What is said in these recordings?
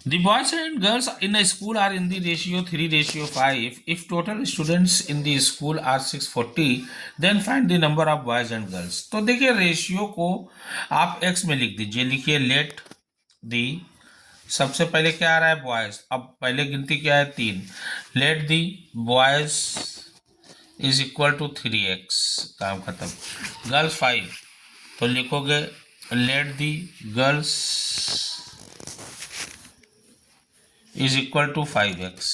The boys and girls in a school are in the ratio 3:5. If total students in the school are 640, then find the number of boys and girls. तो देखिए ratio को आप x में लिख दीजिए, लिखिए let the, सबसे पहले क्या आ रहा है बॉयज, अब पहले गिनती क्या है 3, let the boys is equal to 3x, काम खत्म, गर्ल्स 5, तो लिखोगे let the girls is equal to 5x।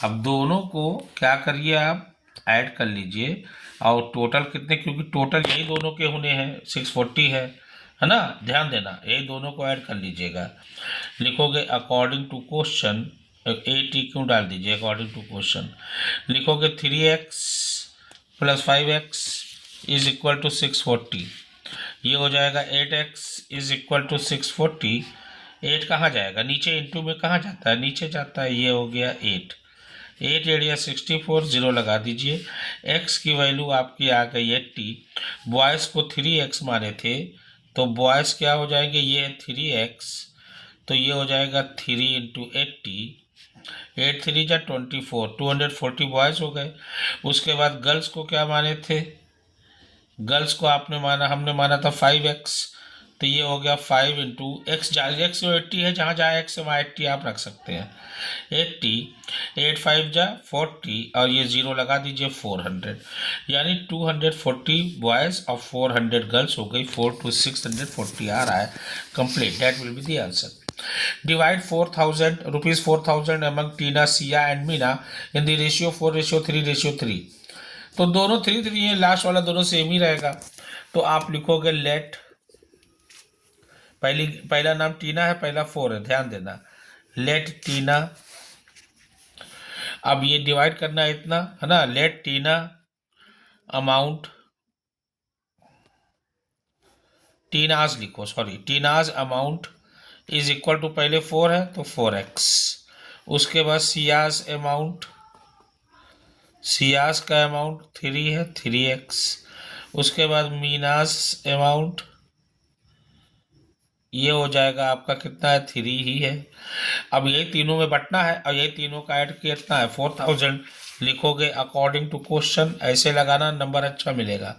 अब दोनों को क्या करिए आप ऐड कर लीजिए, और टोटल कितने, क्योंकि टोटल यही दोनों के होने हैं 640 है ना, ध्यान देना यही दोनों को ऐड कर लीजिएगा। लिखोगे अकॉर्डिंग टू क्वेश्चन, ए टी क्यों डाल दीजिए, अकॉर्डिंग टू क्वेश्चन लिखोगे 3x plus 5x is equal to 640, ये हो जाएगा 8x इज इक्वल टू 640। 8 कहाँ जाएगा, नीचे इंटू में कहाँ जाता है, नीचे जाता है, ये हो गया 8 एरिया 64, 0 लगा दीजिए। x की वैल्यू आपकी आ गई 80, बॉयज़ को 3x माने थे, तो बॉयज़ क्या हो जाएंगे, ये है 3x, तो ये हो जाएगा 3 इंटू 80, 8 3 जा 24, 240 बॉयज़ हो गए। उसके बाद गर्ल्स को क्या माने थे, गर्ल्स को आपने माना, हमने माना था 5x, तो ये हो गया 5 इंटू एक्स, एक्स जो 80 है, जहाँ जहाँ एक्स है वहाँ 80 आप रख सकते हैं, 80, 8 5 जा 40, और ये 0 लगा दीजिए 400, यानी 240 बॉयज़ और 400 गर्ल्स हो गई, 4 to 640 आ रहा है, complete, that will be the answer. Divide 4,000 rupees 4,000 among Tina, Sia and Meena in the ratio 4:3:3। तो दोनों 3 है, लास्ट वाला दोनों सेम ही रहेगा, तो आप लिखोगे लेट, पहला नाम टीना है, पहला 4 है, ध्यान देना, लेट टीना, अब ये डिवाइड करना है इतना है ना, लेट टीना अमाउंट, टीनाज लिखो, sorry Tina's amount is equal to, पहले 4 है तो 4x, उसके बाद सियाज अमाउंट, सियाज का अमाउंट 3 है 3x, उसके बाद मीनाज अमाउंट, ये हो जाएगा आपका कितना है 3 ही है। अब यही तीनों में बंटना है और यही तीनों का ऐड कितना है 4000, लिखोगे अकॉर्डिंग टू क्वेश्चन, ऐसे लगाना नंबर अच्छा मिलेगा,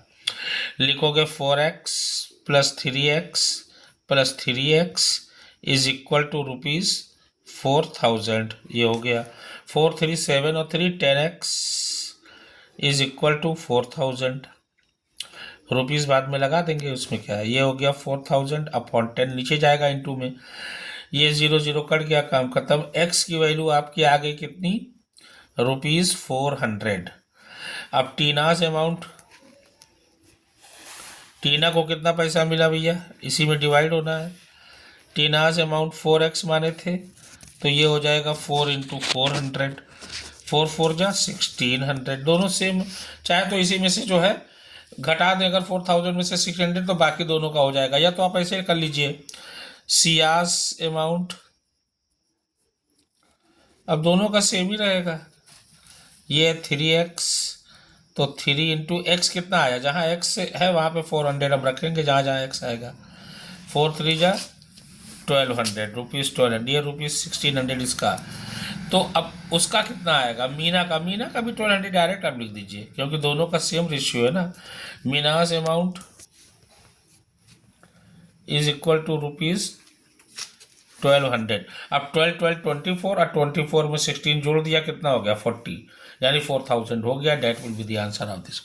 लिखोगे 4x plus 3x plus 3x is equal to rupees 4000, ये हो गया 4 3 7 और 3 10x is equal to 4000, rupees बाद में लगा देंगे, उसमें क्या है, ये हो गया 4000 अपॉन 10, नीचे जाएगा इंटू में, ये 0 0 कट गया, काम खत्म। x की वैल्यू आपकी आ गई कितनी, रुपीज़ 400। अब टीनाज अमाउंट, टीना को कितना पैसा मिला भैया, इसी में डिवाइड होना है, टीनाज अमाउंट 4x माने थे, तो ये हो जाएगा 4 इंटू 400, 4 4 जा 1600, दोनों सेम, चाहे तो इसी में से जो है घटा दें अगर 4000 में से 600, तो बाकी दोनों का हो जाएगा, या तो आप ऐसे कर लीजिए सियाज अमाउंट, अब दोनों का सेम ही रहेगा, ये 3x, तो 3 इंटू एक्स कितना आया, जहाँ x है वहाँ पे 400 अब रखेंगे, जहाँ जहाँ x आएगा, 4 3 जा 1200, रुपीज़ 1200, ये रुपीज़ 1600 इसका, तो अब उसका कितना आएगा, मीना का भी 1200 डायरेक्ट आप लिख दीजिए, क्योंकि दोनों का सेम रेशियो है ना। Meena's amount is equal to rupees 1200, अब 12 12 24 और 24 में 16 जोड़ दिया, कितना हो गया 40, यानी 4000 हो गया, that will be the answer of this.